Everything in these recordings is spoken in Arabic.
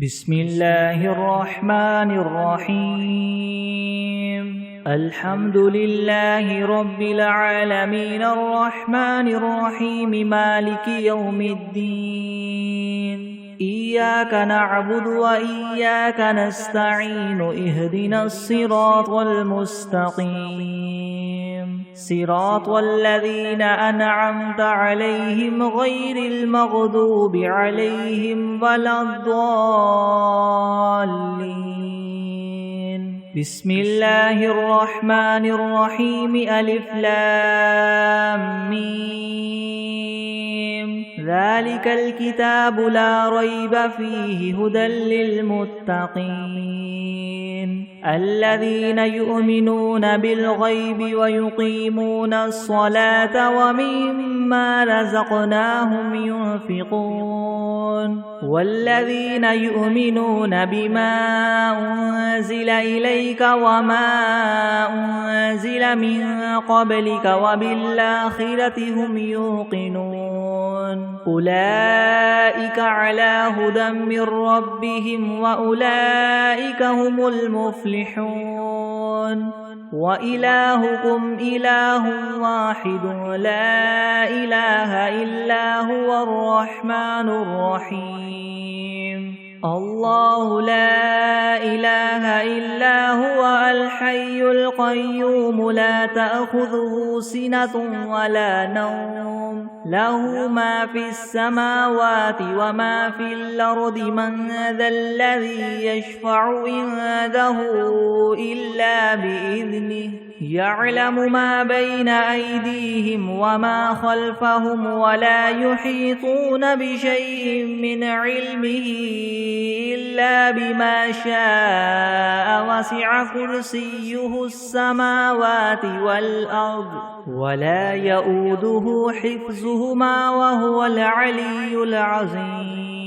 بسم الله الرحمن الرحيم الحمد لله رب العالمين الرحمن الرحيم مالك يوم الدين إياك نعبد وإياك نستعين اهدنا الصراط المستقيم صراط الذين أنعمت عليهم غير المغضوب عليهم ولا الضالين بسم الله الرحمن الرحيم ألف لام ميم ذلك الكتاب لا ريب فيه هدى للمتقين الذين يؤمنون بالغيب ويقيمون الصلاة ومما رزقناهم ينفقون والذين يؤمنون بما أنزل إليك وما أنزل من قبلك وبالآخرة هم يوقنون أولئك على هدى من ربهم وأولئك هم المفلحون وإلهكم إله واحد لا إله إلا هو الرحمن الرحيم الله لا إله إلا هو الحي القيوم لا تأخذه سنة ولا نوم له ما في السماوات وما في الأرض من ذا الذي يشفع عنده إلا بإذنه يعلم ما بين أيديهم وما خلفهم ولا يحيطون بشيء من علمه إلا بما شاء وسع كرسيه السماوات والأرض ولا يؤوده حفظهما وهو العلي العظيم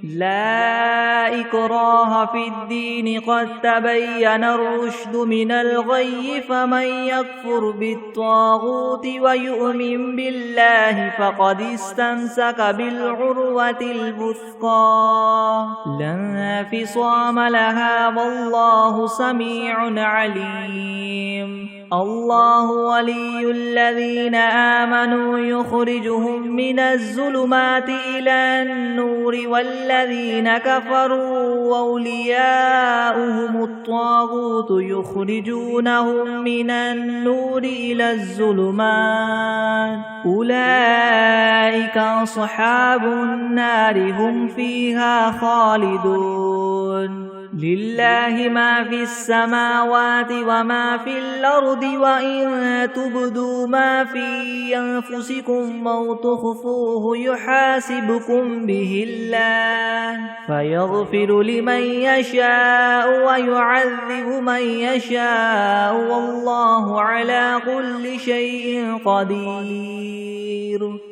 لا إكراه في الدين قد تبين الرشد من الغي فمن يكفر بالطاغوت ويؤمن بالله فقد استمسك بالعروة الوثقى لا انفصام لها والله سميع عليم الله ولي الذين آمنوا يخرجهم من الظلمات إلى النور والذين كفروا أولياؤهم الطاغوت يخرجونهم من النور إلى الظلمات أولئك أصحاب النار هم فيها خالدون لله ما في السماوات وما في الأرض وإن تبدوا ما في أنفسكم أو تخفوه يحاسبكم به الله فيغفر لمن يشاء ويعذب من يشاء والله على كل شيء قدير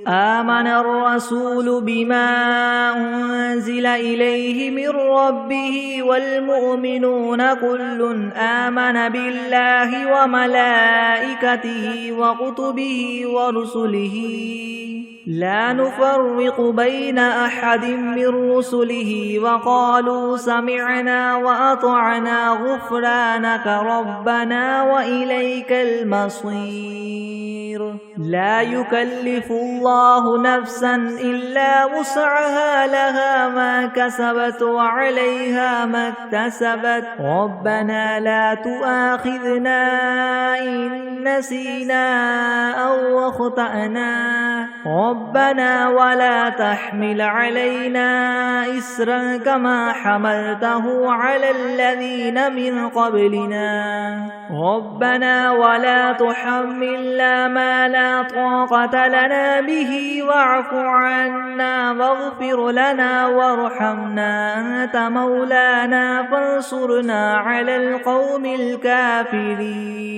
آمن الرسول بما أنزل إليه من ربه والمؤمنون كل آمن بالله وملائكته وكتبه ورسله لا نفرق بين أحد من رسله وقالوا سمعنا وأطعنا غفرانك ربنا وإليك المصير لا يكلف الله نفسا إلا وسعها لها ما كسبت وعليها ما اكتسبت ربنا لا تؤاخذنا إن نسينا أو أخطأنا ربنا ولا تحمل علينا إسرا كما حملته على الذين من قبلنا ربنا ولا تحملنا ما لا طاقة لنا به واعف عنا واغفر لنا وارحمنا أنت مولانا فانصرنا على القوم الكافرين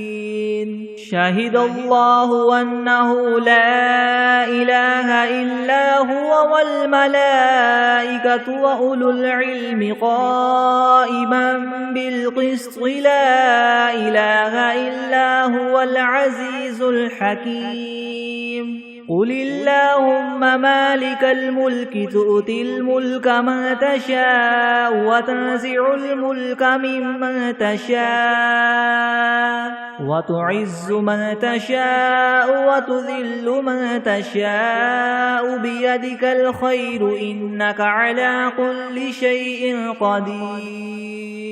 شهد الله أنه لا إله إلا هو والملائكة وأولو العلم قائما بالقسط لا إله إلا هو العزيز الحكيم قل اللهم مالك الملك تؤتي الملك من تشاء وتنزع الملك ممن تشاء وتعز من تشاء وتذل من تشاء بيدك الخير إنك على كل شيء قدير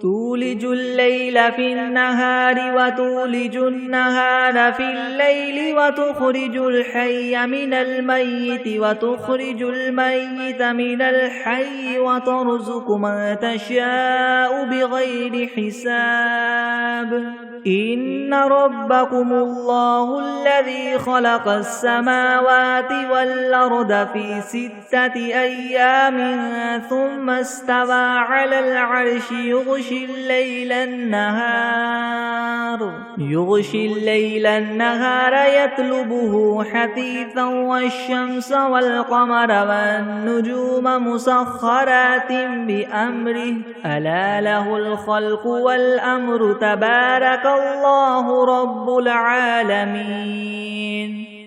تولج الليل في النهار وتولج النهار في الليل وتخرج الحي من الميت وتخرج الميت من الحي وترزق من تشاء بغير حساب إن ربكم الله الذي خلق السماوات والأرض في 6 أيام ثم استوى على العرش يغشي الليل النهار يطلبه حثيثا والشمس والقمر والنجوم مسخرات بأمره ألا له الخلق والأمر تبارك الله رب العالمين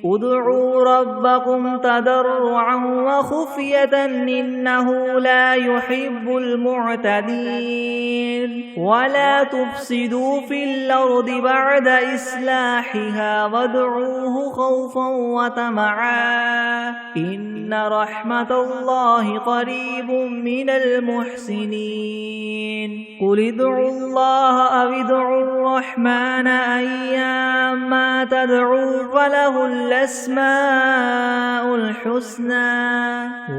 ادعوا ربكم تضرعا وخفية إنه لا يحب المعتدين ولا تفسدوا في الأرض بعد إصلاحها وادعوه خوفا وطمعا إن رحمة الله قريب من المحسنين قل ادعوا الله أو ادعوا الرحمن أيما تدعوا فله الأسماء الحسنى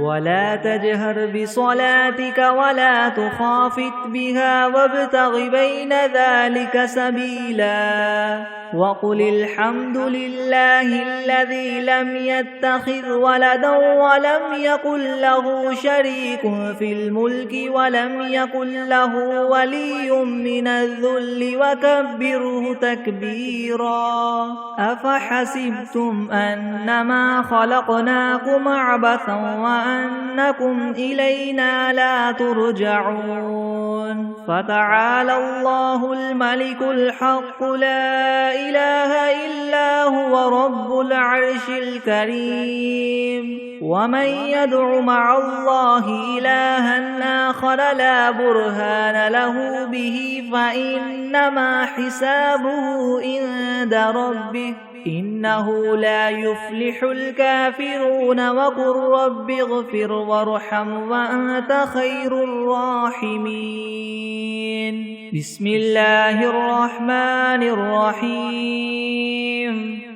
ولا تجهر بصلاتك ولا تخافت بها وابتغ بين ذلك سبيلا وقل الحمد لله الذي لم يتخذ ولدا ولم يكن له شريك في الملك ولم يكن له ولي من الذل وكبره تكبيرا أفحسبتم أنما خلقناكم عبثا وأنكم إلينا لا ترجعون فتعالى الله الملك الحق لا إله إلا هو رب العرش الكريم ومن يدع مع الله إلها آخر لا برهان له به فإنما حسابه عند ربه إنه لا يفلح الكافرون وقل رب اغفر وارحم وأنت خير الراحمين بسم الله الرحمن الرحيم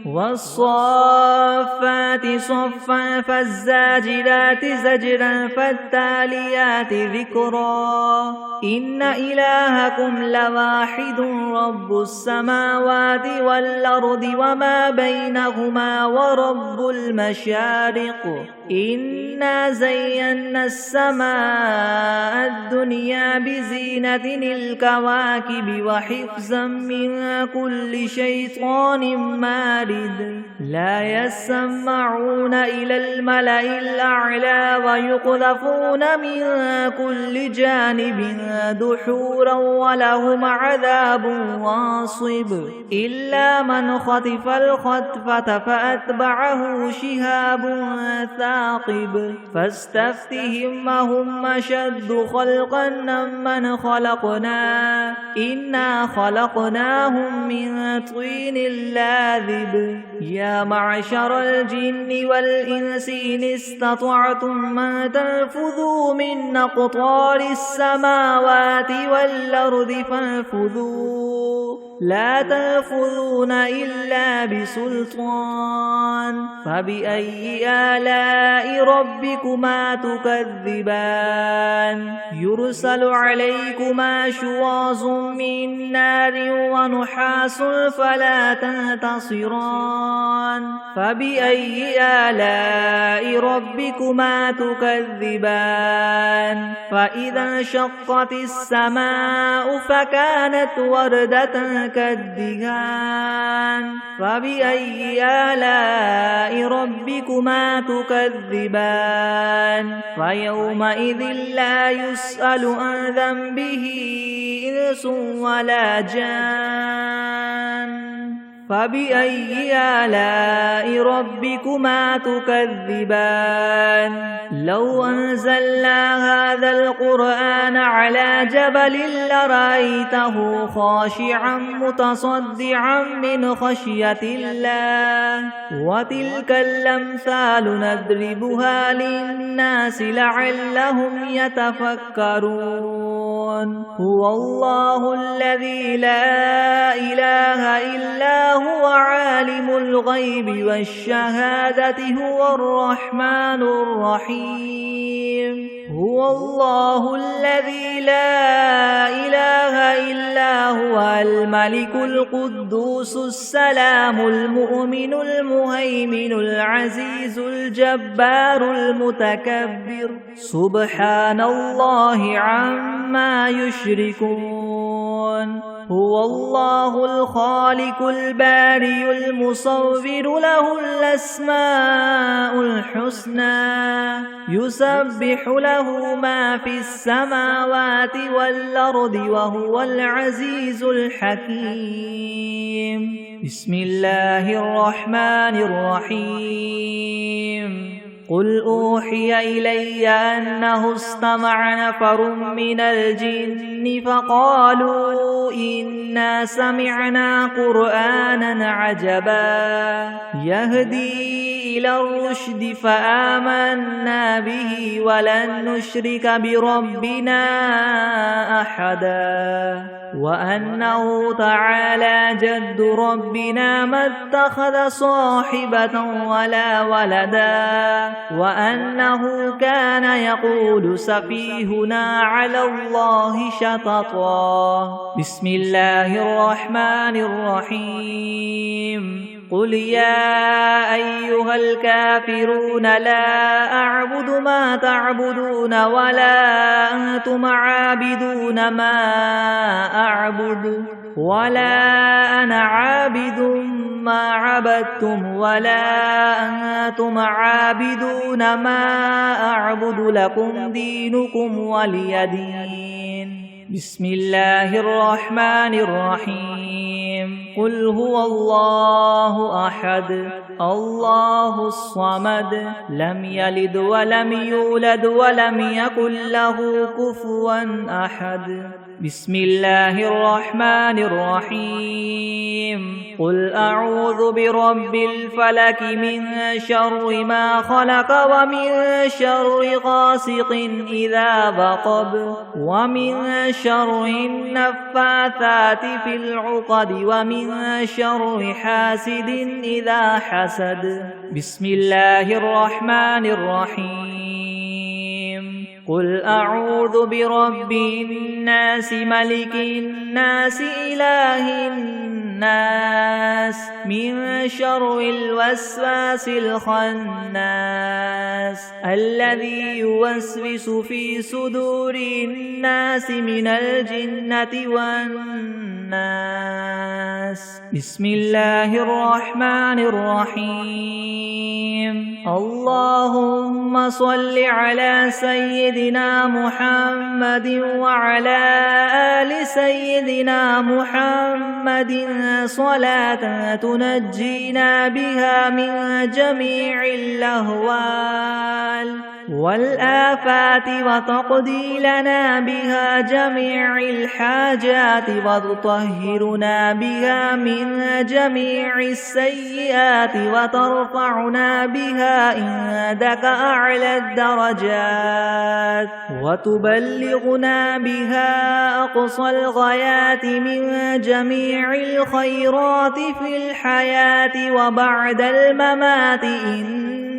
والصافات صفا فالزاجرات زجرا فالتاليات ذكرا إن إلهكم لواحد رب السماوات والأرض وما بينهما ورب المشارق إنا زينا السماء الدنيا بزينة الكواكب وحفظا من كل شيطان مارد لا يسمعون إلى الملأ الأعلى ويقذفون من كل جانب دحورا ولهم عذاب واصب إلا من خطف الخطفة فأتبعه شهاب ثاقب فاستفتهم هم أشد خلقا ممن خلقنا إنا خلقناهم من طين لاذب يا معشر الجن والإنس إن استطعتم أن تنفذوا من أقطار السماوات والأرض فانفذوا لا تنفذون إلا بسلطان فبأي آلاء ربكما تكذبان يرسل عليكما شواظ من نار ونحاس فلا تنتصران فبأي آلاء ربكما تكذبان فإذا انشقت السماء فكانت وردة كالدهان فبأي آلاء ربكما تكذبان فيومئذ لا يسأل عن ذنبه إنس ولا جان فبأي آلاء ربكما تكذبان لو أنزلنا هذا القرآن على جبل لرأيته خاشعا متصدعا من خشية الله وتلك الأمثال نضربها للناس لعلهم يتفكرون هو الله الذي لا إله إلا هو عالم الغيب والشهادة هو الرحمن الرحيم هو الله الذي لا إله إلا هو الملك القدوس السلام المؤمن المهيمن العزيز الجبار المتكبر سبحان الله عما يشركون هو الله الخالق البارئ المصور له الأسماء الحسنى يسبح له ما في السماوات والأرض وهو العزيز الحكيم بسم الله الرحمن الرحيم قل أوحي إلي أنه استمع نفر من الجن فقالوا إنا سمعنا قرآنا عجبا يهدي إلى الرشد فآمنا به ولن نشرك بربنا أحدا وأنه تعالى جد ربنا ما اتخذ صاحبة ولا ولدا وأنه كان يقول سفيهنا على الله شططا بسم الله الرحمن الرحيم قل يا أيها الكافرون لا أعبد ما تعبدون ولا أنتم عابدون ما أعبد ولا أنا عابد ما عبدتم ولا أنتم عابدون ما أعبد لكم دينكم ولي دين بسم الله الرحمن الرحيم قل هو الله أحد الله الصمد لم يلد ولم يولد ولم يكن له كفوا أحد بسم الله الرحمن الرحيم قل أعوذ برب الفلك من شر ما خلق ومن شر غاسق إذا وقب ومن شر النفاثات في العقد ومن شر حاسد إذا حسد بسم الله الرحمن الرحيم قل أعوذ برب الناس ملك الناس إله الناس من شر الوسواس الخناس الذي يوسوس في صدور الناس من الجنة والناس بسم الله الرحمن الرحيم اللهم صل على سيدنا محمد وعلى آل سيدنا محمد صلاة تنجينا بها من جميع الأهوال والآفات وتقضي لنا بها جميع الحاجات وتطهرنا بها من جميع السيئات وترفعنا بها عندك أعلى الدرجات وتبلغنا بها أقصى الغايات من جميع الخيرات في الحياة وبعد الممات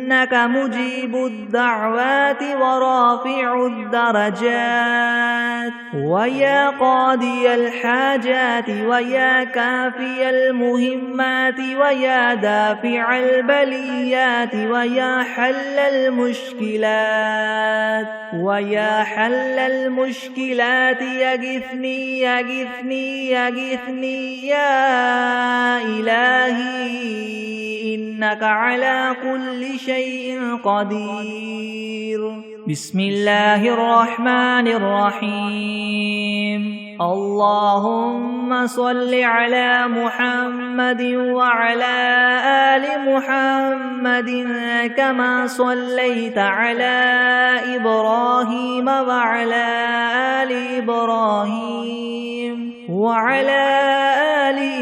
إنك مجيب الدعوات ورافع الدرجات ويا قاضي الحاجات ويا كافي المهمات ويا دافع البليات ويا حل المشكلات ويا حل المشكلات يغثني يغثني يغثني يا إلهي إنك على كل شيء قدير بسم الله الرحمن الرحيم اللهم صل على محمد وعلى آل محمد كما صليت على إبراهيم وعلى آل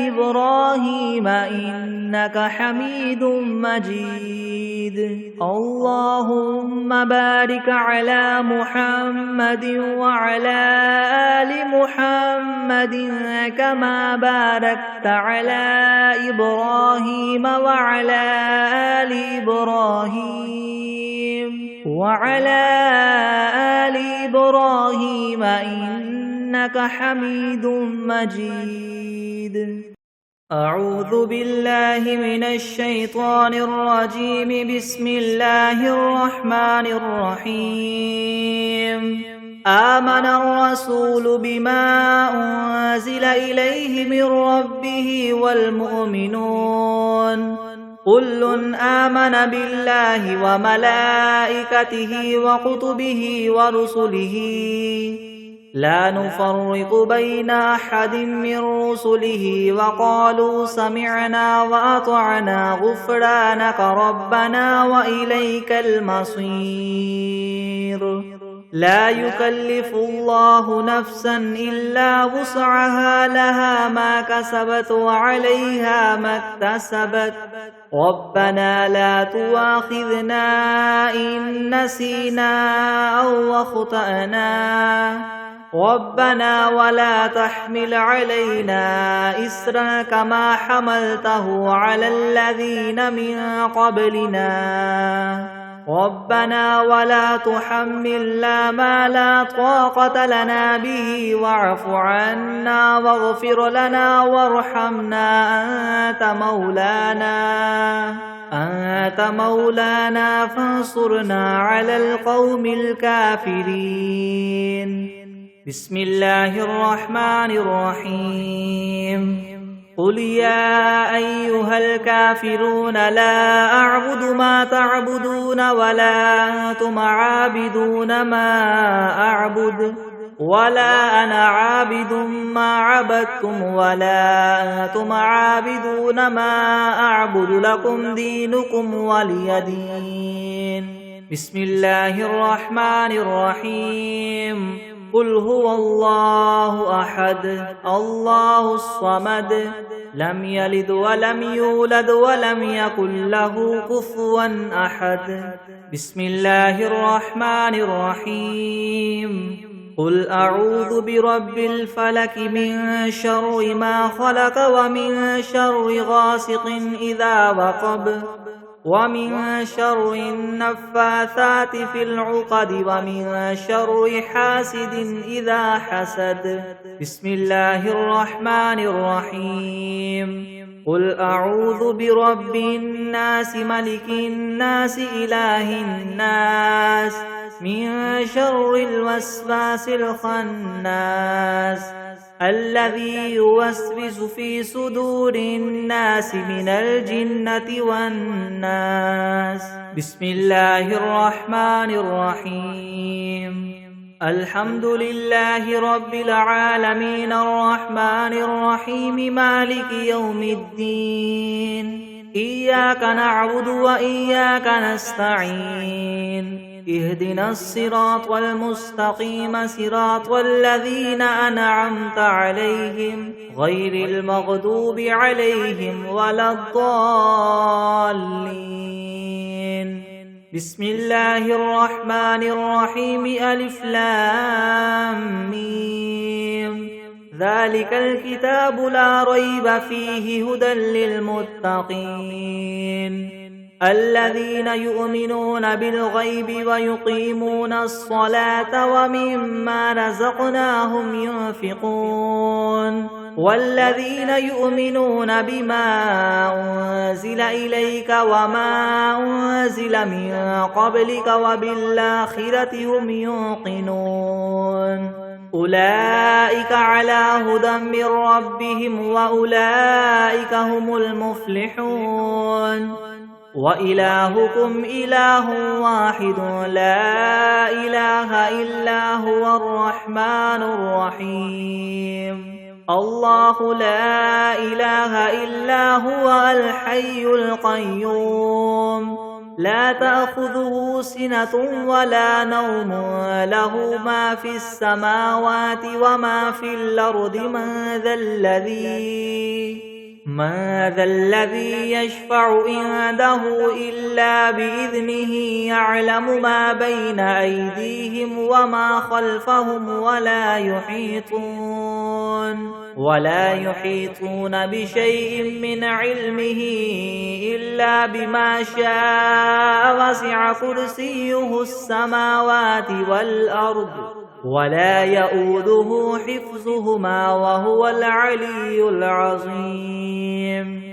إبراهيم إنك حميد مجيد. اللهم بارك على محمد وعلى آل محمد كما باركت على إبراهيم وعلى آل إبراهيم إنك حميد مجيد. أعوذ بالله من الشيطان الرجيم. بسم الله الرحمن الرحيم. آمن الرسول بما أنزل إليه من ربه والمؤمنون كل آمن بالله وملائكته وكتبه ورسله لا نفرق بين أحد من رسله وقالوا سمعنا وأطعنا غفرانك ربنا وإليك المصير. لا يكلف الله نفسا إلا وسعها لها ما كسبت وعليها ما اكتسبت ربنا لا تؤاخذنا إن نسينا أو أخطأنا ربنا ولا تحمل علينا إسرا كما حملته على الذين من قبلنا ربنا ولا تحملنا ما لا طاقة لنا به واعف عنا واغفر لنا وارحمنا أنت مولانا فانصرنا على القوم الكافرين. بسم الله الرحمن الرحيم. قل يا أيها الكافرون لا أعبد ما تعبدون ولا أنتم عابدون ما أعبد ولا أنا عابد ما عبدتم ولا أنتم عابدون ما أعبد لكم دينكم ولي دين. بسم الله الرحمن الرحيم. قل هو الله أحد الله الصمد لم يلد ولم يولد ولم يكن له كفوا أحد. بسم الله الرحمن الرحيم. قل أعوذ برب الفلك من شر ما خلق ومن شر غاسق إذا وقب ومن شر النفاثات في العقد ومن شر حاسد إذا حسد. بسم الله الرحمن الرحيم. قل أعوذ برب الناس ملك الناس إله الناس من شر الوسواس الخناس الذي يوسوس في صدور الناس من الجنة والناس. بسم الله الرحمن الرحيم. الحمد لله رب العالمين الرحمن الرحيم مالك يوم الدين. إياك نعبد وإياك نستعين. اهدنا الصراط المستقيم صراط الذين أنعمت عليهم غير المغضوب عليهم ولا الضالين. بسم الله الرحمن الرحيم. ألف لام ميم. ذلك الكتاب لا ريب فيه هدى للمتقين الذين يؤمنون بالغيب ويقيمون الصلاة ومما رزقناهم ينفقون والذين يؤمنون بما أنزل إليك وما أنزل من قبلك وبالآخرة هم يوقنون أولئك على هدى من ربهم وأولئك هم المفلحون وإلهكم إله واحد لا إله إلا هو الرحمن الرحيم الله لا إله إلا هو الحي القيوم لا تأخذه سنة ولا نوم له ما في السماوات وما في الأرض من ذا الذي يشفع عنده إلا بإذنه يعلم ما بين أيديهم وما خلفهم ولا يحيطون بشيء من علمه إلا بما شاء وسع كرسيه السماوات والأرض ولا يؤوده حفظهما وهو العلي العظيم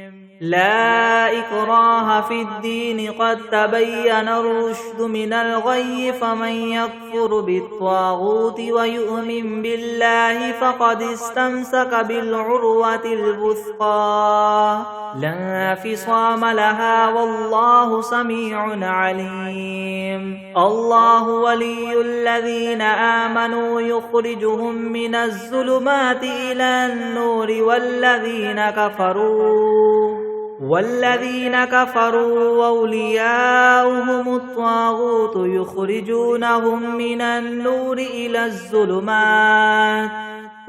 لا إكراه في الدين قد تبين الرشد من الغي فمن يكفر بالطاغوت ويؤمن بالله فقد استمسك بالعروة الوثقى لا انفصام لها والله سميع عليم الله ولي الذين آمنوا يخرجهم من الظلمات إلى النور والذين كفروا أولياؤهم الطاغوت يخرجونهم من النور إلى الظلمات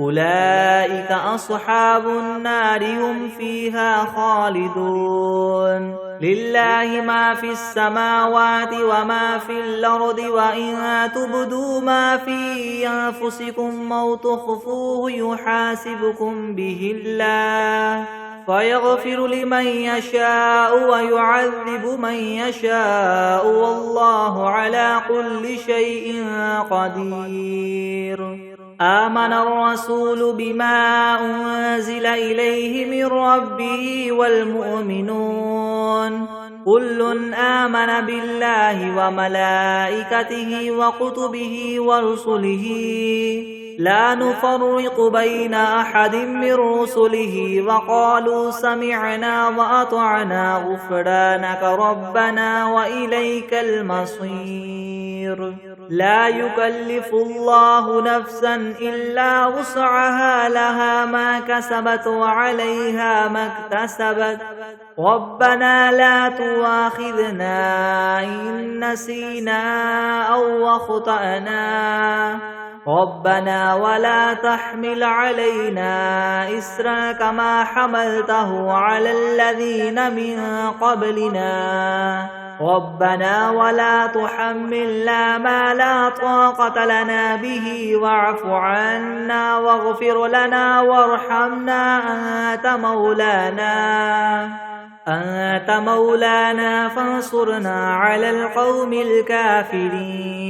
أولئك أصحاب النار هم فيها خالدون لله ما في السماوات وما في الأرض وإن تبدوا ما في أنفسكم أو تخفوه يحاسبكم به الله فيغفر لمن يشاء ويعذب من يشاء والله على كل شيء قدير آمن الرسول بما أنزل إليه من ربه والمؤمنون كل آمن بالله وملائكته وكتبه ورسله لا نفرق بين أحد من رسله وقالوا سمعنا وأطعنا غفرانك ربنا وإليك المصير لا يكلف الله نفسا إلا وسعها لها ما كسبت وعليها ما اكتسبت ربنا لا تؤاخذنا إن نسينا أو أخطأنا ربنا ولا تحمل علينا إسرا كما حملته على الذين من قبلنا ربنا ولا تحملنا ما لا طاقة لنا به واعف عنا واغفر لنا وارحمنا أنت مولانا فانصرنا على القوم الكافرين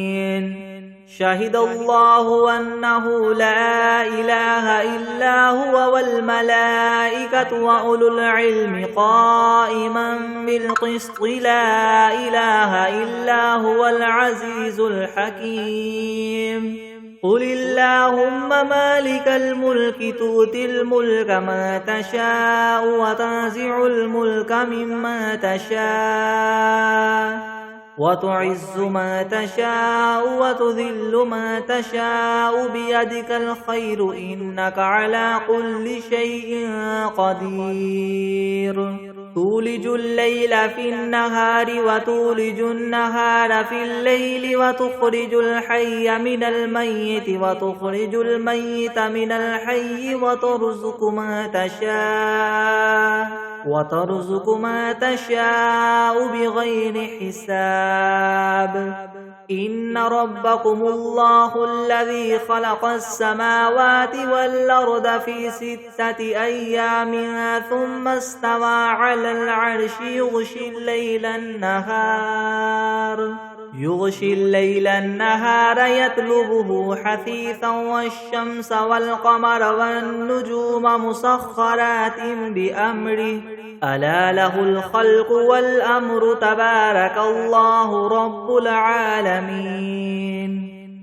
شهد الله أنه لا إله إلا هو والملائكة وأولو العلم قائما بالقسط لا إله إلا هو العزيز الحكيم قل اللهم مالك الملك تؤتي الملك من تشاء وتنزع الملك ممن تشاء وتعز من تشاء وتذل من تشاء بيدك الخير إنك على كل شيء قدير تولج الليل في النهار وتولج النهار في الليل وتخرج الحي من الميت وتخرج الميت من الحي وترزق ما تشاء بغير حساب إن ربكم الله الذي خلق السماوات والأرض في 6 أيام ثم استوى على العرش يغشي الليل النهار يطلبه حثيثا والشمس والقمر والنجوم مسخرات بأمره ألا له الخلق والأمر تبارك الله رب العالمين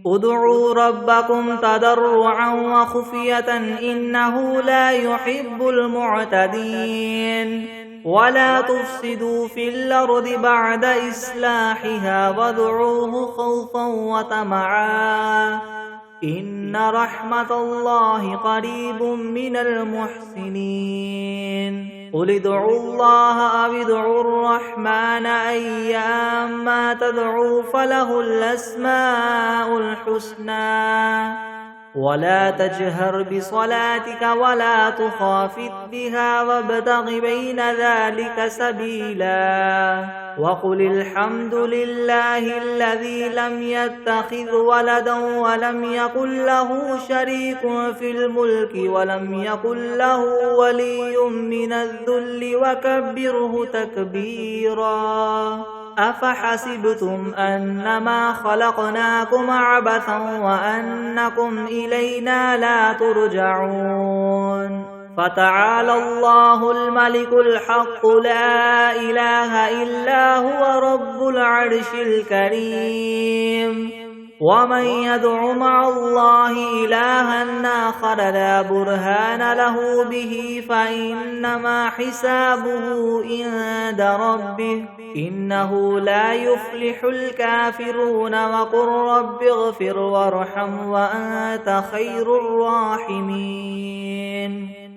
ادعوا ربكم تضرعا وخفية إنه لا يحب المعتدين ولا تفسدوا في الأرض بعد إصلاحها وادعوه خوفا وطمعا إن رحمة الله قريب من المحسنين قل ادعوا الله أو ادعوا الرحمن أيما تدعوا فله الأسماء الحسنى ولا تجهر بصلاتك ولا تخافت بها وابتغ بين ذلك سبيلا وقل الحمد لله الذي لم يتخذ ولدا ولم يكن له شريك في الملك ولم يكن له ولي من الذل وكبره تكبيرا أفحسبتم أنما خلقناكم عبثا وأنكم إلينا لا ترجعون فتعالى الله الملك الحق لا إله إلا هو رب العرش الكريم ومن يدع مع الله إلها آخر لا برهان له به فإنما حسابه عند ربه إنه لا يفلح الكافرون وقل رب اغفر وارحم وأنت خير الراحمين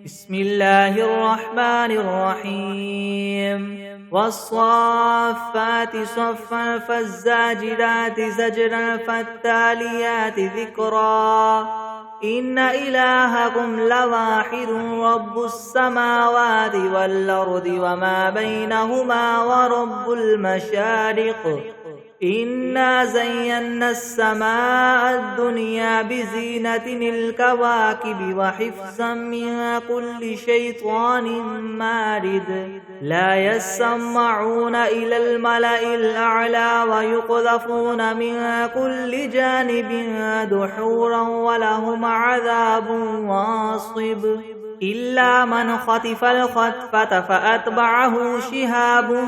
بسم الله الرحمن الرحيم والصافات صفا فالزاجرات زجرا فالتاليات ذكرا إن إلهكم لواحد رب السماوات والأرض وما بينهما ورب المشارق إنا زينا السماء الدنيا بزينة الكواكب وحفظا من كل شيطان مارد لا يسمعون إلى الملأ الأعلى ويقذفون من كل جانب دحورا ولهم عذاب واصب إلا من خطف الخطفة فأتبعه شهاب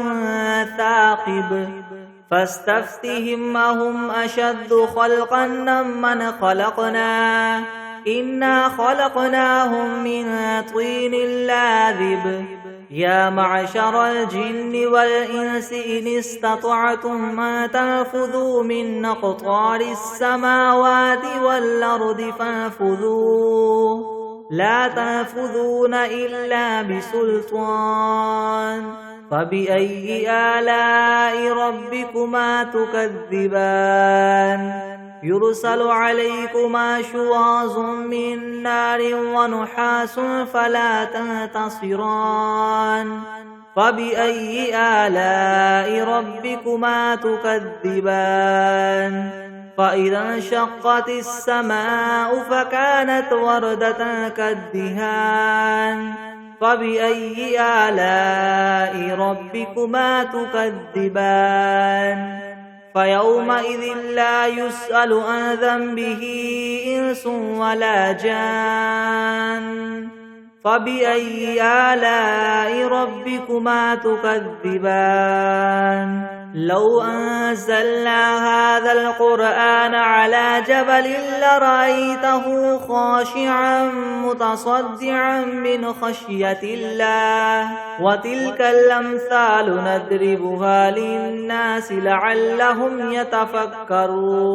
ثاقب فاستفتهم أهم أشد خلقا من خلقنا إنا خلقناهم من طين لاذب يا معشر الجن والإنس إن استطعتم أن تنفذوا من أقطار السماوات والأرض فانفذوا لا تنفذون إلا بسلطان فبأي آلاء ربكما تكذبان يرسل عليكما شواظ من نار ونحاس فلا تنتصران فبأي آلاء ربكما تكذبان فإذا انشقت السماء فكانت وردة كالدهان فبأي آلاء ربكما تكذبان فيومئذ لا يسأل عن ذنبه إنس ولا جان فبأي آلاء ربكما تكذبان لو أنزلنا هذا القرآن على جبل لرأيته خاشعا متصدعا من خشية الله وتلك الأمثال نضربها للناس لعلهم يتفكرون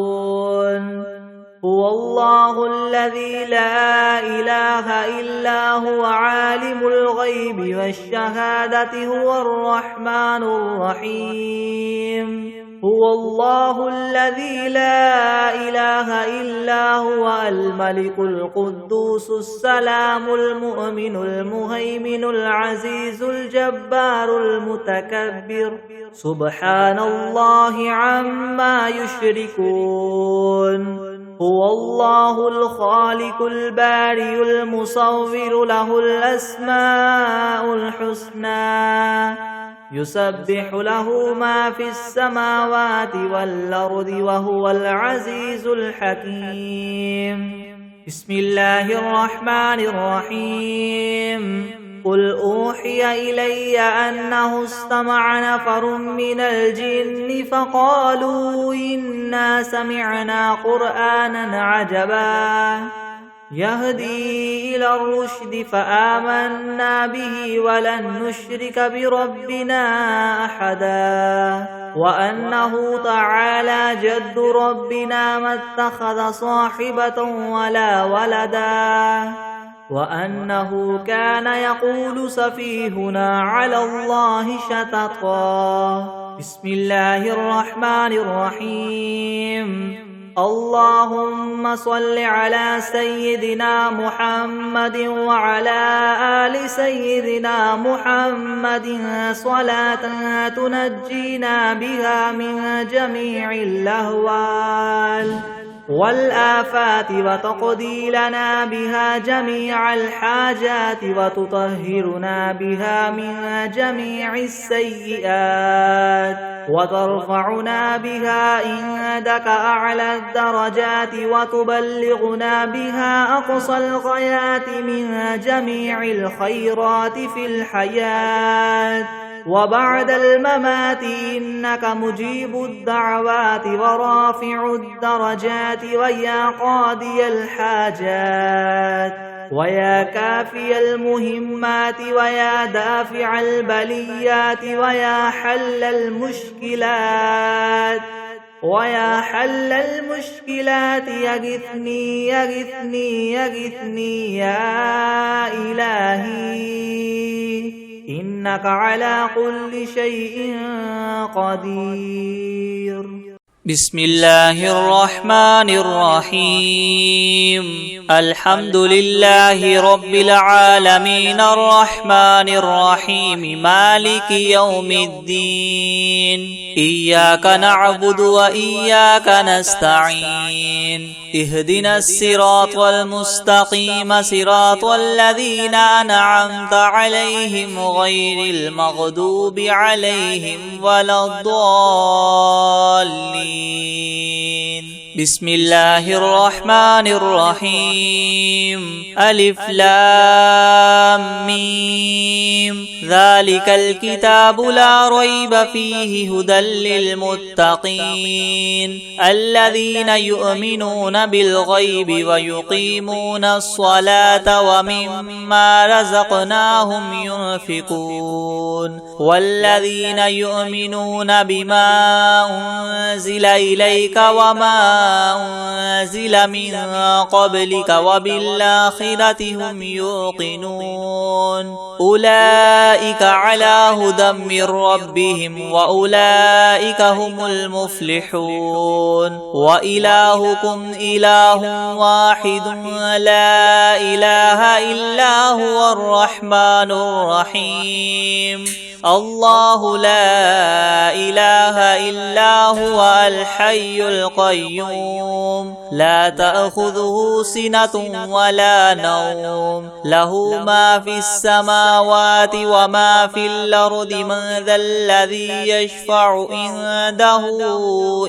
هو الله الذي لا إله إلا هو عالم الغيب والشهادة هو الرحمن الرحيم هو الله الذي لا إله إلا هو الملك القدوس السلام المؤمن المهيمن العزيز الجبار المتكبر سبحان الله عما يشركون هو الله الخالق البارئ المصور له الأسماء الحسنى يسبح له ما في السماوات والأرض وهو العزيز الحكيم بسم الله الرحمن الرحيم قل أوحي إلي أنه استمع نفر من الجن فقالوا إنا سمعنا قرآنا عجبا يهدي إلى الرشد فآمنا به ولن نشرك بربنا أحدا وأنه تعالى جد ربنا ما اتخذ صاحبة ولا ولدا وأنه كان يقول سفيهنا على الله شططا. بسم الله الرحمن الرحيم. اللهم صل على سيدنا محمد وعلى آل سيدنا محمد صلاة تنجينا بها من جميع الأهوال والآفات وتقضي لنا بها جميع الحاجات وتطهرنا بها من جميع السيئات وترفعنا بها عندك أعلى الدرجات وتبلغنا بها أقصى الغايات من جميع الخيرات في الحياة وبعد الممات إنك مجيب الدعوات ورافع الدرجات ويا قاضي الحاجات ويا كافي المهمات ويا دافع البليات ويا حل المشكلات يغثني يغثني يغثني يا إلهي إنك على كل شيء قدير. بسم الله الرحمن الرحيم. الحمد لله رب العالمين الرحمن الرحيم مالك يوم الدين. إياك نعبد وإياك نستعين. اهدنا الصراط المستقيم صراط الذين أنعمت عليهم غير المغضوب عليهم ولا الضالين. بسم الله الرحمن الرحيم. ألف لام ميم. ذلك الكتاب لا ريب فيه هدى للمتقين الذين يؤمنون بالغيب ويقيمون الصلاة ومما رزقناهم ينفقون والذين يؤمنون بما أنزل إليك وما أنزل من قبلك وبالآخرة هم يوقنون أولئك على هدى من ربهم وأولئك هم المفلحون. وإلهكم إله واحد لا إله إلا هو الرحمن الرحيم. الله لا إله إلا هو الحي القيوم لا تأخذه سنة ولا نوم له ما في السماوات وما في الأرض من ذا الذي يشفع عنده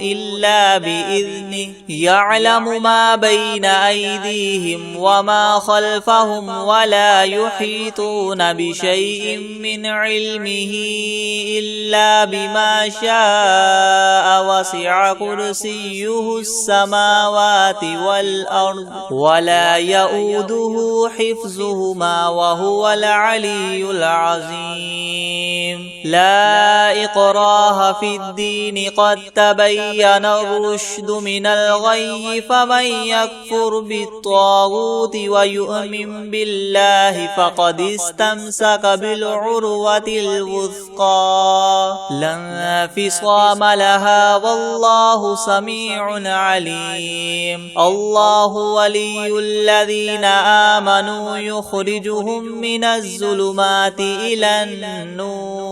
إلا بإذنه يعلم ما بين أيديهم وما خلفهم ولا يحيطون بشيء من علمه إلا بما شاء وسع كرسيه السماوات والأرض ولا يؤوده حفظهما وهو العلي العظيم. لا إكراه في الدين قد تبين الرشد من الغي فمن يكفر بالطاغوت ويؤمن بالله فقد استمسك بالعروة الوثقى لا انفصام لها والله سميع عليم. الله ولي الذين آمنوا يخرجهم من الظلمات إلى النور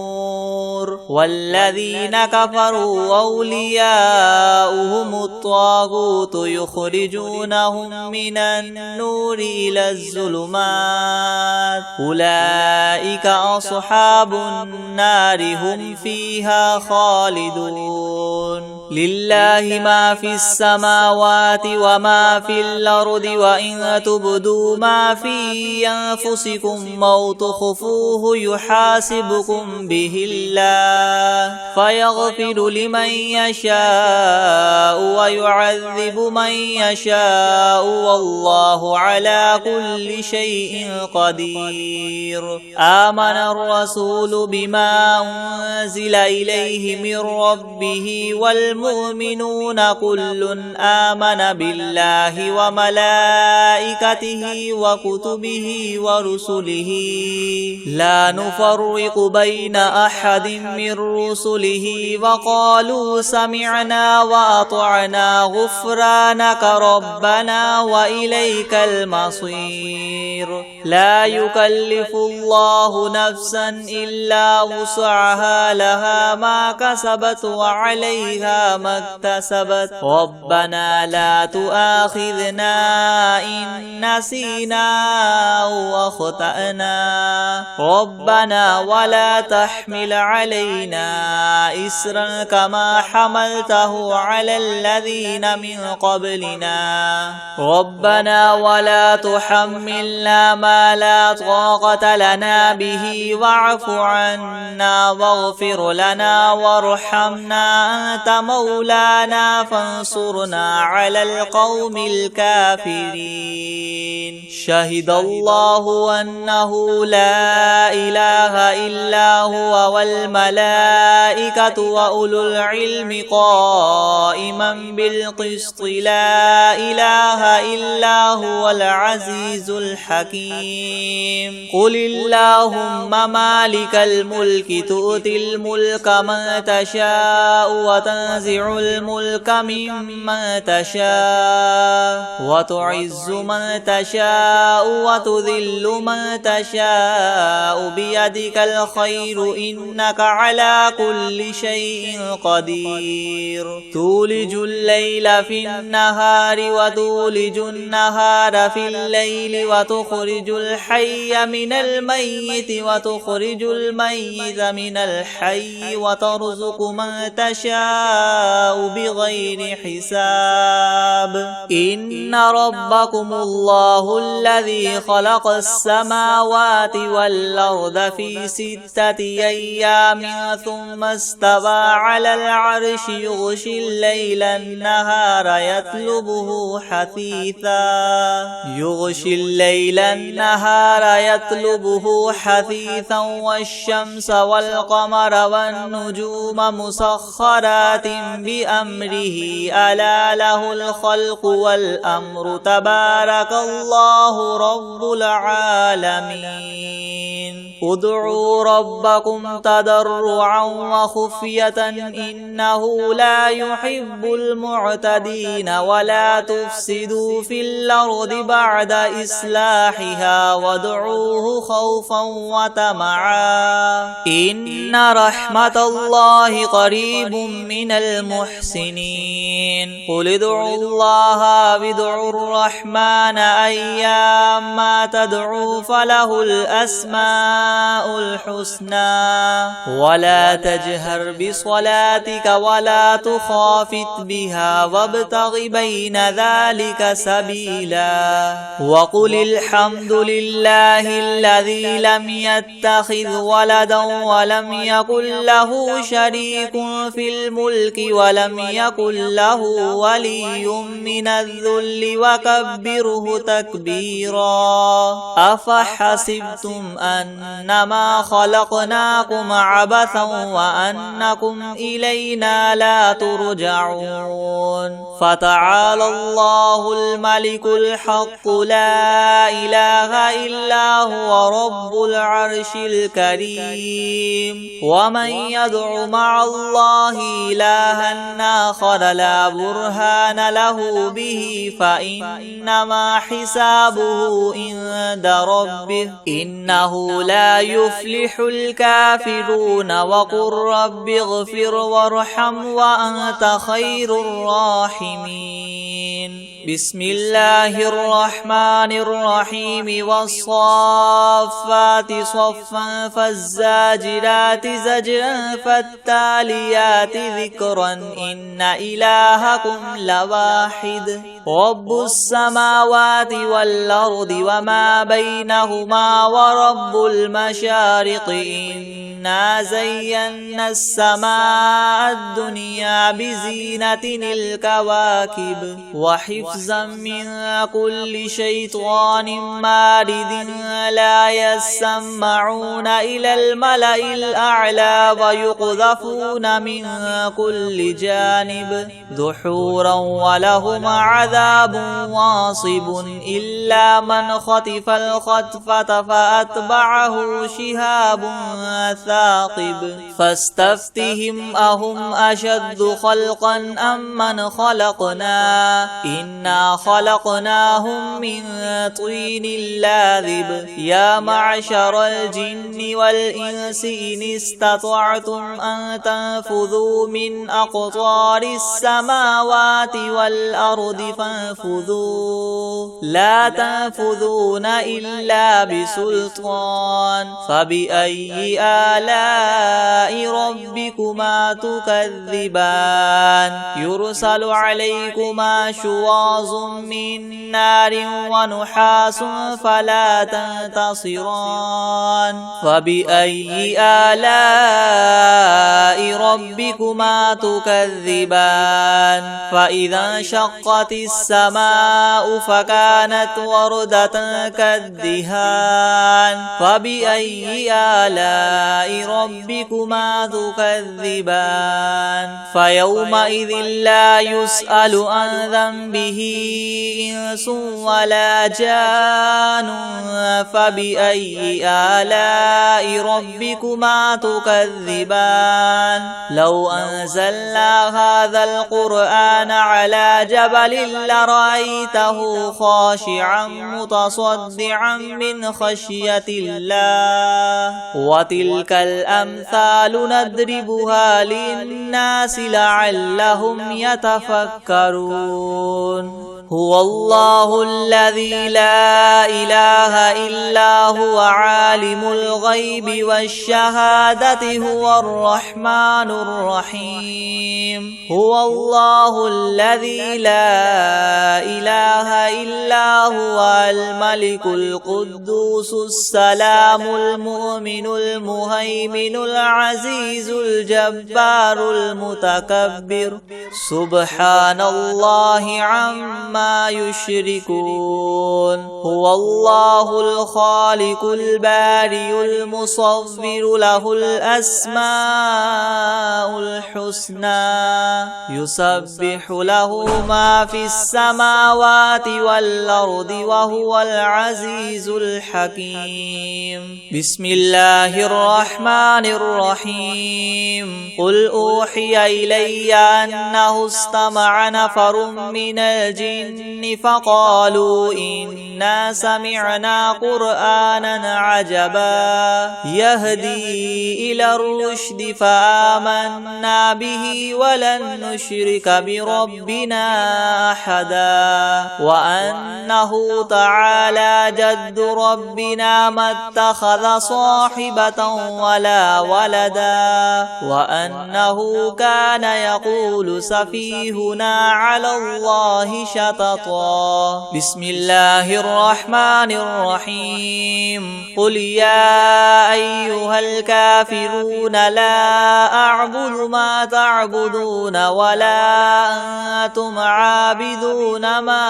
والذين كفروا أولياؤهم الطاغوت يخرجونهم من النور إلى الظلمات أولئك أصحاب النار هم فيها خالدون. لله ما في السماوات وما في الأرض وإن تبدوا ما في أنفسكم أو تخفوه يحاسبكم به الله فيغفر لمن يشاء ويعذب من يشاء والله على كل شيء قدير. آمن الرسول بما أنزل إليه من ربه والمؤمنون كل آمن بالله وملائكته وكتبه ورسله لا نفرق بين أحد من رسله وقالوا سمعنا وأطعنا غفرانك ربنا وإليك المصير. لا يكلف الله نفسا إلا وسعها لها ما كسبت وعليها ما اكتسبت ربنا لا تؤاخذنا إن نسينا أو أخطأنا ربنا ولا تحمل علينا إسرا كما حملته على الذين من قبلنا ربنا ولا تحملنا ما لا طاقة لنا به واعف عنا واغفر لنا وارحمنا أنت مولانا فانصرنا على القوم الكافرين. شهد الله أنه لا إله إلا هو والملائكة وأولو العلم قائما بالقسط لا إله إلا هو العزيز الحكيم. قل اللهم مالك الملك تؤتي الملك من تشاء وتنزع الملك ممن تشاء وتعز من تشاء وتذل من تشاء بيدك الخير إنك على كل شيء قدير. تولج الليل في النهار وتولج النهار في الليل وتخرج الحي من الميت وتخرج الميت من الحي وترزق من تشاء بغير حساب. إن ربكم الله الذي خلق السماوات والأرض في 6 أيام ثم استوى على العرش يغشي الليل النهار يطلبه حثيثا والشمس والقمر والنجوم مسخرات بأمره ألا له الخلق والأمر تبارك الله رب العالمين. ادعوا ربكم تضرعا وخفية إنه لا يحب المعتدين ولا تفسدوا في الأرض بعد إصلاحها وادعوه خوفا وطمعا إن رحمة الله قريب من المحسنين. قل ادعوا الله وادعوا الرحمن أيما تدعوا فله الأسماء الحسنى ولا تجهر بصلاتك ولا تخافت بها وابتغ بين ذلك سبيلا. وقل الحمد لله الذي لم يتخذ ولدا ولم يكن له شريك في الملك ولم يكن له ولي من الذل وكبره تكبيرا. أفحسبتم أنما خلقناكم عبثا وأنكم إلينا لا ترجعون. فتعالى الله الملك الحق لا إله إلا هو رب العرش الكريم. ومن يدع مع الله إلها آخر لا برهان له به فإنما حسابه عند ربه إنه لا يفلح الكافرون. وقل رب اغفر وارحم وأنت خير الراحمين. بسم الله الرحمن الرحيم. والصافات صفا فالزاجرات زجرا فالتاليات ذكرا ذكرا إن إلهكم لواحد رب السماوات والأرض وما بينهما ورب المشارق إنا زينا السماء الدنيا بزينة الكواكب وحفظا من كل شيطان مارد لا يسمعون إلى الملأ الأعلى ويقذفون من كل جانب دحورا ولهم عذاب واصب إلا من خطف الخطفة فأتبعه شهاب ثاقب فاستفتهم أهم أشد خلقا أم من خلقنا إنا خلقناهم من طين لاذب يا معشر الجن والإنس إن استطعتم أن تنفذوا من أقطار السماوات والأرض فانفذوا لا تنفذون إلا بسلطان فبأي آلاء ربكما تكذبان يرسل عليكما شواظ من نار ونحاس فلا تنتصران فبأي آلاء ربكما تكذبان فإذا انشقت السماء فكانت وردة كالدهان فبأي آلاء ربكما تكذبان فيومئذ لا يسأل عن ذنبه إنس ولا جان فبأي آلاء ربكما تكذبان لو أنزلنا هذا القرآن على جبل لرأيته خاشعا متصدعا من خشية الله وتلك الأمثال نضربها للناس لعلهم يتفكرون هو الله الذي لا إله إلا هو عالم الغيب والشهادة هو الرحمن الرحيم هو الله الذي لا إله إلا هو الملك القدوس السلام المؤمن المهيمن العزيز الجبار المتكبر سبحان الله عما يشركون هو الله الخالق البارئ المصور له الأسماء الحسنى يسبح له ما في السماوات والأرض وهو العزيز الحكيم بسم الله الرحمن الرحيم قل أوحي إلي أنه استمع نفر من الجن فقالوا إنا سمعنا قرآنا عجبا يهدي إلى الرشد فآمنا به ولن نشرك بربنا أحدا وأنه تعالى جد ربنا ما اتخذ صاحبة ولا ولدا وأنه كان يقول سفيهنا على الله شططا بسم الله الرحمن الرحيم قل يا أيها الكافرون لا أعبد ما تعبدون ولا أنتم عابدون ما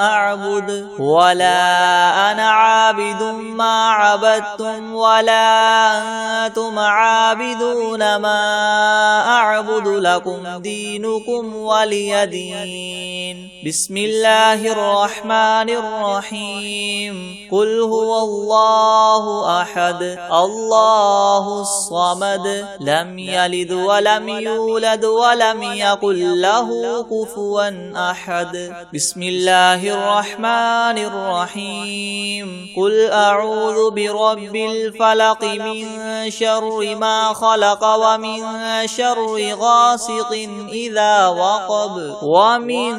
أعبد ولا أنا عابد ما عبدتم ولا أنتم عابدون ما أعبد لكم دينكم ولي دين بسم الله الرحمن الرحيم قل هو الله أحد الله الصمد لم يلد ولم يولد ولم يكن له كفوا أحد بسم الله الرحمن الرحيم قل أعوذ برب الفلق من شر ما خلق ومن شر غاسق إذا وقب ومن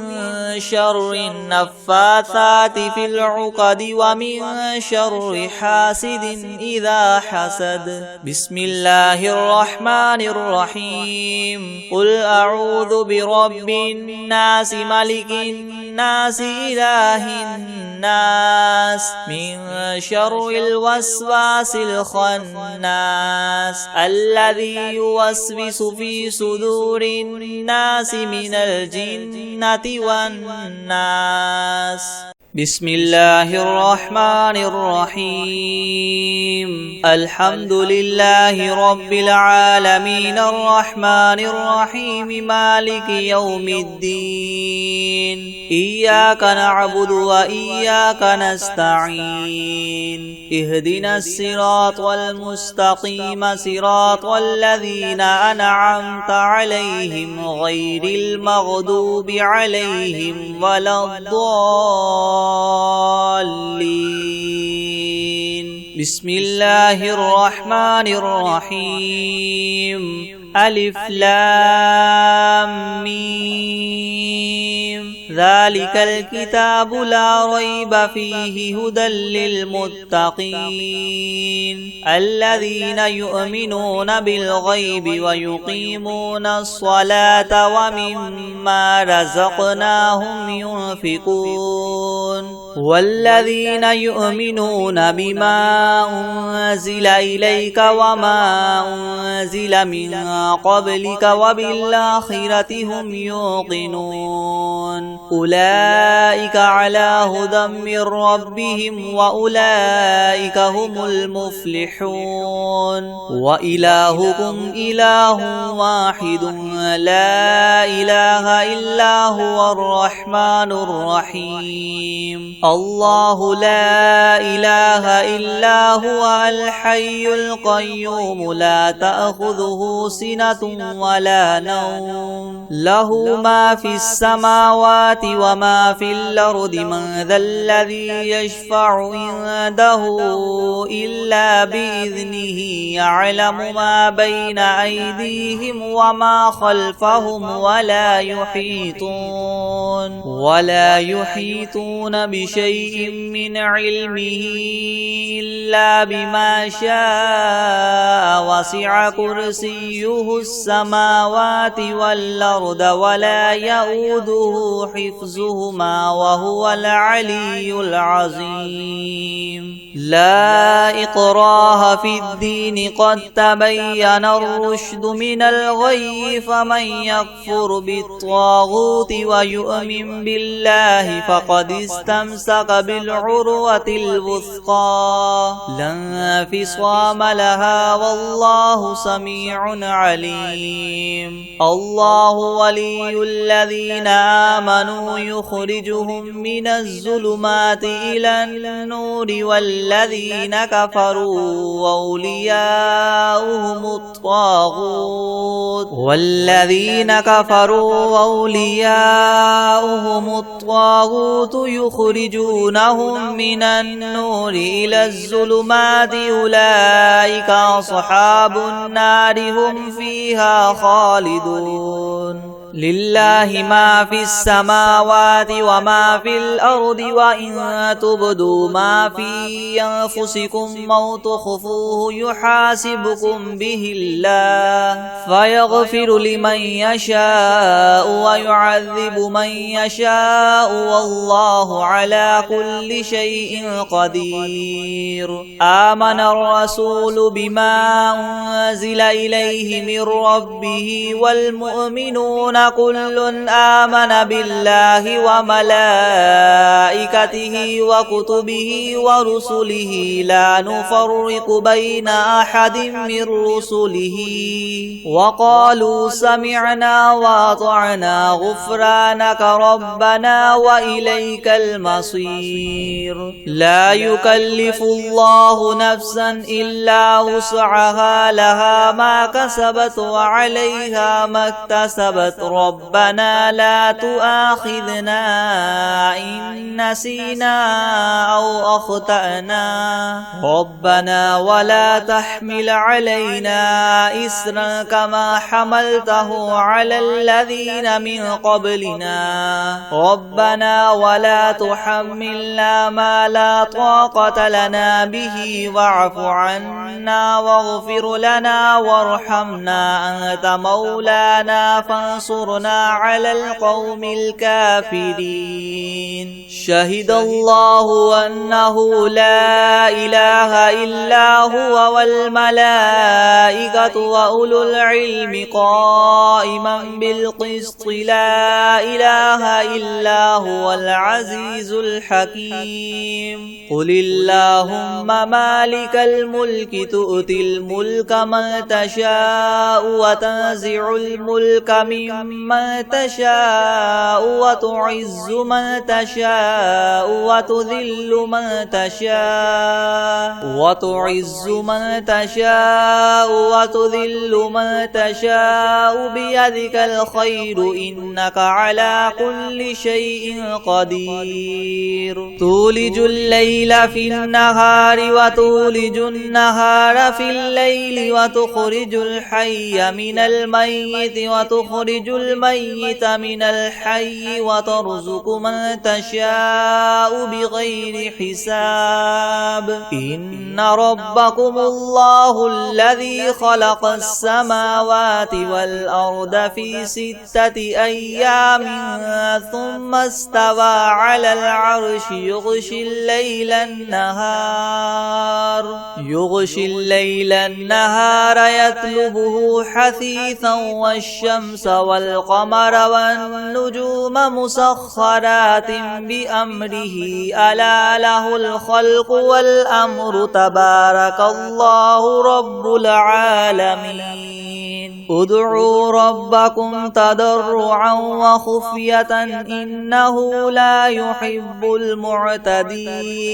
شر النفاثات في العقد ومن شر حاسد إذا حسد. بسم الله الرحمن الرحيم. قل أعوذ برب الناس ملك الناس إله الناس من شر الوسواس الخناس الذي يوسوس في صدور الناس من الجنة والناس. بسم الله الرحمن الرحيم. الحمد لله رب العالمين الرحمن الرحيم مالك يوم الدين. إياك نعبد وإياك نستعين. اهدنا الصراط المستقيم صراط الذين أنعمت عليهم غير المغضوب عليهم ولا الضالين. بسم الله الرحمن الرحيم. ألف لام ميم. ذلك الكتاب لا ريب فيه هدى للمتقين الذين يؤمنون بالغيب ويقيمون الصلاة ومما رزقناهم ينفقون والذين يؤمنون بما أنزل إليك وما أنزل من قبلك وبالآخرة هم يوقنون أولئك على هدى من ربهم وأولئك هم المفلحون. وإلهكم إله واحد لا إله إلا هو الرحمن الرحيم. الله لا إله إلا هو الحي القيوم لا تأخذه سنة ولا نوم له ما في السماوات وما في الأرض. من ذا الذي يشفع عنده إلا بإذنه يعلم ما بين أيديهم وما خلفهم ولا يحيطون بشيء من علمه إلا بما شاء. وسع كرسيه السماوات والأرض ولا يؤوده حفظهما وهو العلي العظيم. لا إكراه في الدين قد تبين الرشد من الغي. فمن يكفر بالطاغوت ويؤمن بالله فقد استمسك بالعروة الوثقى لا انفصام لها والله سميع عليم. الله ولي الذين آمنوا يخرجهم من الظلمات إلى النور والذين كفروا أولياؤهم الطاغوت يخرجونهم من النور إلى الظلمات أولئك أصحاب النار هم فيها خالدون. لله ما في السماوات وما في الأرض وإن تبدوا ما في أنفسكم أو تخفوه يحاسبكم به الله فيغفر لمن يشاء ويعذب من يشاء والله على كل شيء قدير. آمن الرسول بما أنزل إليه من ربه والمؤمنون كل آمن بالله وملائكته وكتبه ورسله لا نفرق بين أحد من رسله وقالوا سمعنا وأطعنا غفرانك ربنا وإليك المصير. لا يكلف الله نفسا إلا وسعها لها ما كسبت وعليها ما اكتسبت ربنا لا تؤاخذنا إن نسينا أو أخطأنا ربنا ولا تحمل علينا إسرا كما حملته على الذين من قبلنا ربنا ولا تحملنا ما لا طاقة لنا به واعف عنا واغفر لنا وارحمنا أنت مولانا فانصرنا على القوم الكافرين شهد الله أنه لا إله إلا هو والملائكة وأولو العلم قائما بالقسط لا إله إلا هو العزيز الحكيم قل اللهم مالك الملك تؤتي الملك من تشاء وتنزع الملك ممن تشاء وتعز من تشاء وتذل من تشاء وتذل من تشاء بيدك الخير إنك على كل شيء قدير تولج الليل في النهار وتولج النهار في الليل وتخرج الحي من الميت وتخرج الميت من الحي وترزق من تشاء بغير حساب إن ربكم الله الذي خلق السماوات والأرض في 6 أيام ثم استوى على العرش يغشي الليل النهار يطلبه حثيثا والشمس والقمر والنجوم مسخرات بأمره ألا له الخلق والأمر تبارك الله رب العالمين ادعوا ربكم تضرعا وخفية إنه لا يحب المعتدين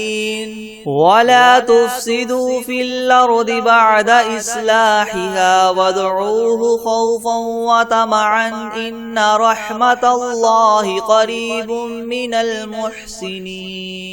ولا تفسدوا في الأرض بعد إصلاحها وادعوه خوفا وطمعا إن رحمة الله قريب من المحسنين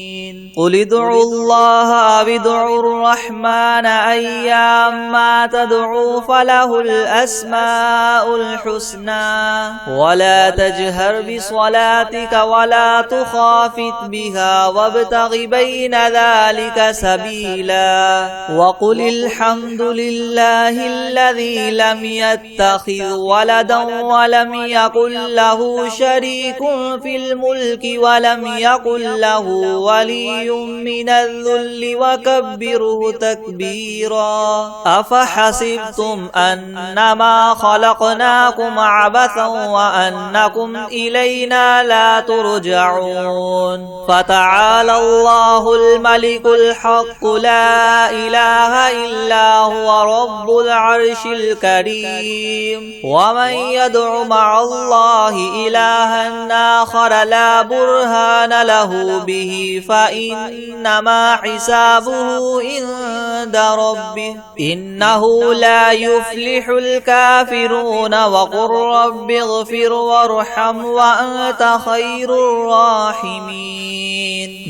قل ادعوا الله أو ادعوا الرحمن أيما تدعوا فله الأسماء الحسنى ولا تجهر بصلاتك ولا تخافت بها وابتغ بين ذلك سبيلا وقل الحمد لله الذي لم يتخذ ولدا ولم يكن له شريك في الملك ولم يكن له ولي من الذل وكبره تكبيرا أفحسبتم أنما خلقناكم عبثا وأنكم إلينا لا ترجعون فتعالى الله الملك الحق لا إله إلا هو رب العرش الكريم ومن يدع مع الله إلها آخر لا برهان له به فإنما حسابه عند ربه إنه لا يفلح الكافرون وقل رب اغفر وارحم وأنت خير الراحمين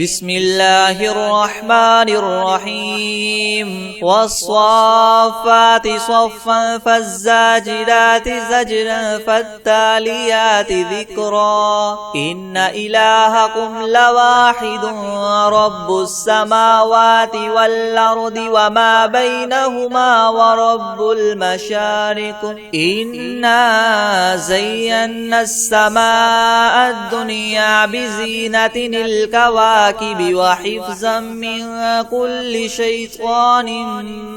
بسم الله الرحمن الرحيم والصافات صفا فالزاجرات زجرا فالتاليات ذكرا إن إلهكم لواحد رب السماوات والأرض وما بينهما ورب المشارق إنا زينا السماء الدنيا بزينة الكواكب وحفظا من كل شيطان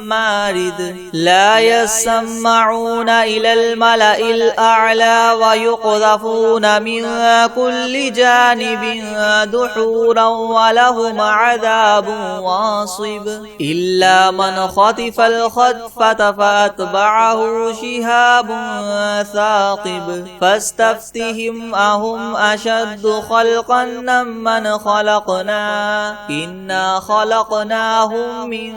مارد لا يسمعون إلى الملأ الأعلى ويقذفون من كل جانب دحورا ولهم عذاب واصب إلا من خطف الخطفة فأتبعه شهاب شهاب ثاقب فاستفتهم أهم أشد خلقا ممن خلقنا إنا خلقناهم من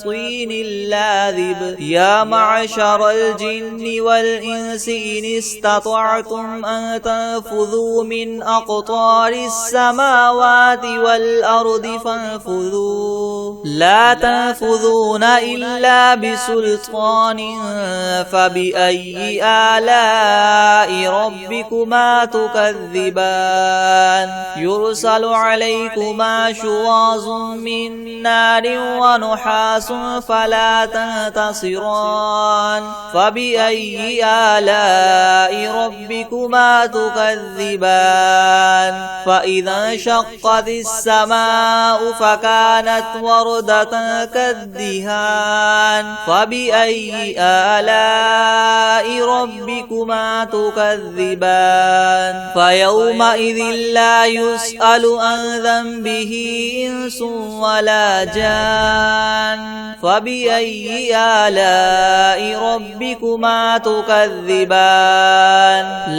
طين لاذب يا معشر الجن والإنس إن استطعتم أن تنفذوا من أقطار السماوات والأرض فانفذوا لا تنفذون إلا بسلطان فبأي آلاء ربكما تكذبان يرسل عليكما شواظ من نار ونحاس فلا تنتصران فبأي آلاء ربكما تكذبان فإذا انشقت السماء فكانت وردة كالدهان فبأي آلاء ربكما تكذبان فيومئذ لا يسأل عن ذنبه إنس ولا جان فبأي آلاء ربكما تكذبان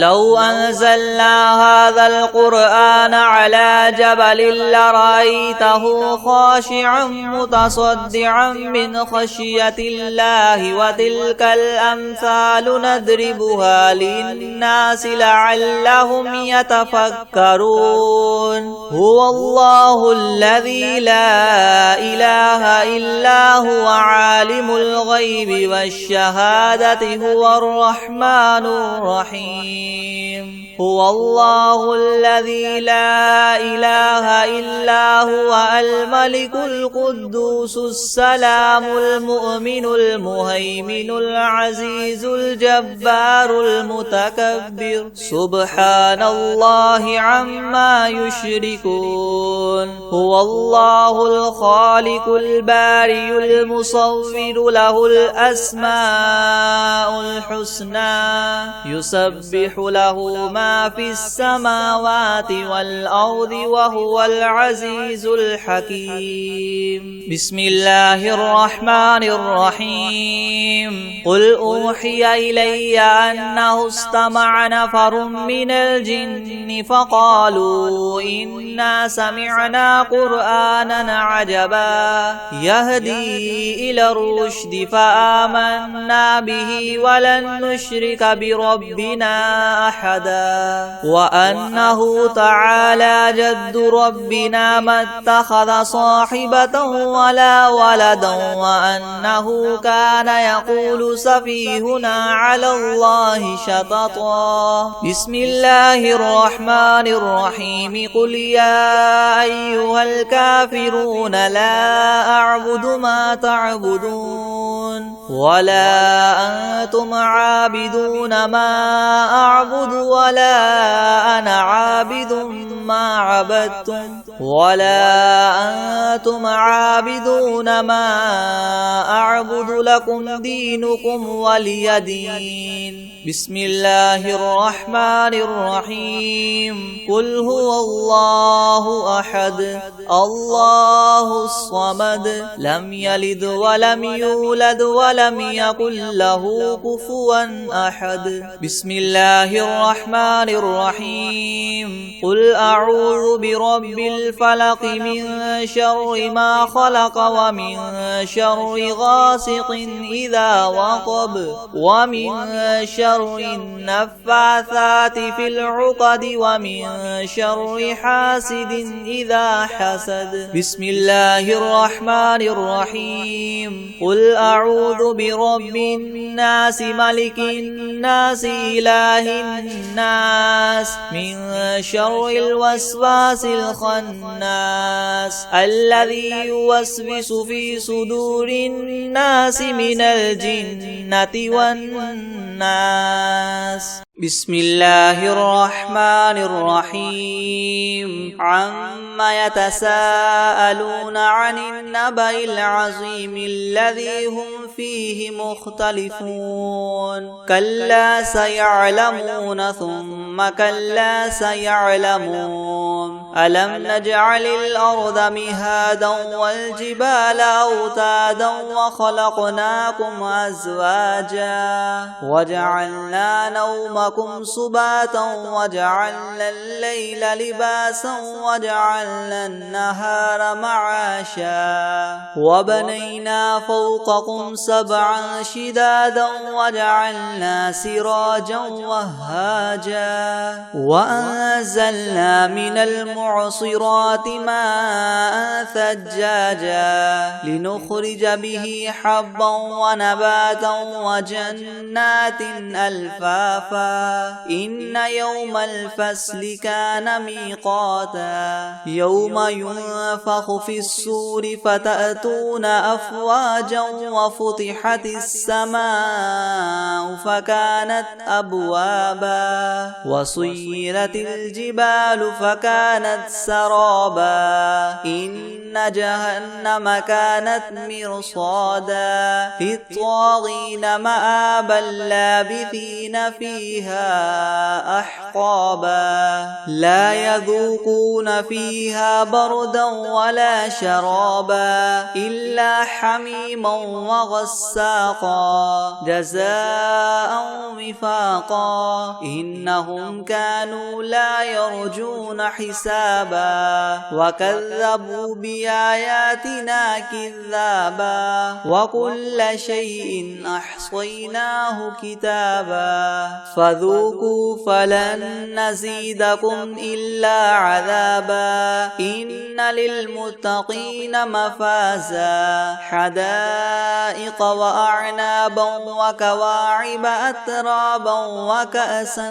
لو أنزلنا هذا القرآن على جبل لرأيته خاشعا متصدعا من خشية الله وتلك الأمثال نضربها للناس لعلهم يتفكرون هو الله الذي لا إله إلا هو عالم الغيب والشهادة هو الرحمن الرحيم هو الله الذي لا إله إلا هو الملك القدوس السلام المؤمن المهيمن العزيز الجبار المتكبر سبحان الله عما يشركون هو الله الخالق البارئ المصور له الأسماء الحسنى يسبح له ما في السماوات والأرض وهو العزيز الحكيم بسم الله الرحمن الرحيم قل أوحي إلي أنه استمع نفر من الجن فقالوا إنا سمعنا قرآنا عجبا يهدي إلى الرشد فآمنا به ولن نشرك بربنا أحدا وأنه تعالى جد ربنا ما اتخذ صاحبة ولا ولدا وأنه كان يقول سفيهنا على الله شططا بسم الله الرحمن الرحيم قل يا أيها الكافرون لا أعبد ما تعبدون ولا أنتم عابدون ما أعبد ولا أنا عابد ما عبدتم ولا أنتم عابدون ما أعبد لكم دينكم ولي دين بسم الله الرحمن الرحيم قل هو الله أحد الله الصمد لم يلد ولم يولد ولم يكن له كفوا أحد بسم الله الرحمن الرحيم قل أعوذ برب الفلق من شر ما خلق ومن شر غاسق إذا وقب ومن شر النفاثات في العقد ومن شر حاسد إذا حسد بسم الله الرحمن الرحيم قل أعوذ برب الناس ملك الناس إله الناس من شر الوسواس الخناس الذي يوسوس في صدور الناس من الجنة والناس بسم الله الرحمن الرحيم عما يتساءلون عن النبأ العظيم الذي هم فيه مختلفون كلا سيعلمون ثم ثم كلا سيعلمون ألم نجعل الأرض مهادا والجبال أوتادا وخلقناكم أزواجا وجعلنا نومكم سباتا وجعلنا الليل لباسا وجعلنا النهار معاشا وبنينا فوقكم سبعا شدادا وجعلنا سراجا وهاجا وأنزلنا من المعصرات ماء ثجاجا لنخرج به حبا ونباتا وجنات ألفافا إن يوم الفصل كان ميقاتا يوم ينفخ في الصور فتأتون أفواجا وفتحت السماء فكانت أبوابا وسيرت الجبال فكانت سرابا إن جهنم كانت مرصادا للطاغين مآبا لابثين فيها أحقابا لا يذوقون فيها بردا ولا شرابا إلا حميما وغساقا جزاء وفاقا إنهم كانوا لا يرجون حسابا وكذبوا بآياتنا كذابا وكل شيء أحصيناه كتابا فذوقوا فلن نزيدكم إلا عذابا إن للمتقين مفازا حدائق وأعنابا وكواعب أترابا وكأسا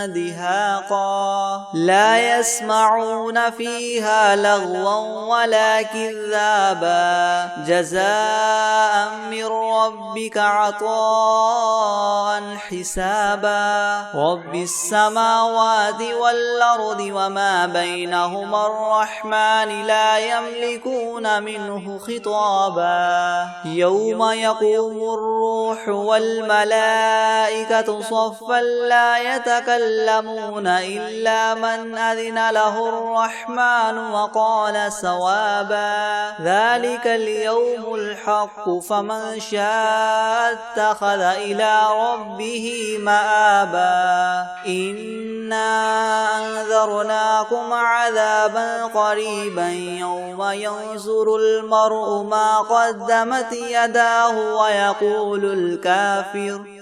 دهاقا لا يسمعون فيها لغوا ولا كذابا جزاء من ربك عطاء حسابا رب السماوات والأرض وما بينهما الرحمن لا يملكون منه خطابا يوم يقوم الروح والملائكة صفا لا يتكلمون إلا من أذن له الرحمن وقال صوابا ذلك اليوم الحق فمن شاء اتخذ إلى ربه مآبا إنا أنذرناكم عذابا قريبا يوم ينظر المرء ما قدمت يداه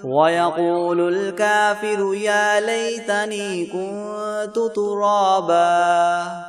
ويقول الكافر يا ليتني كنت ترابا.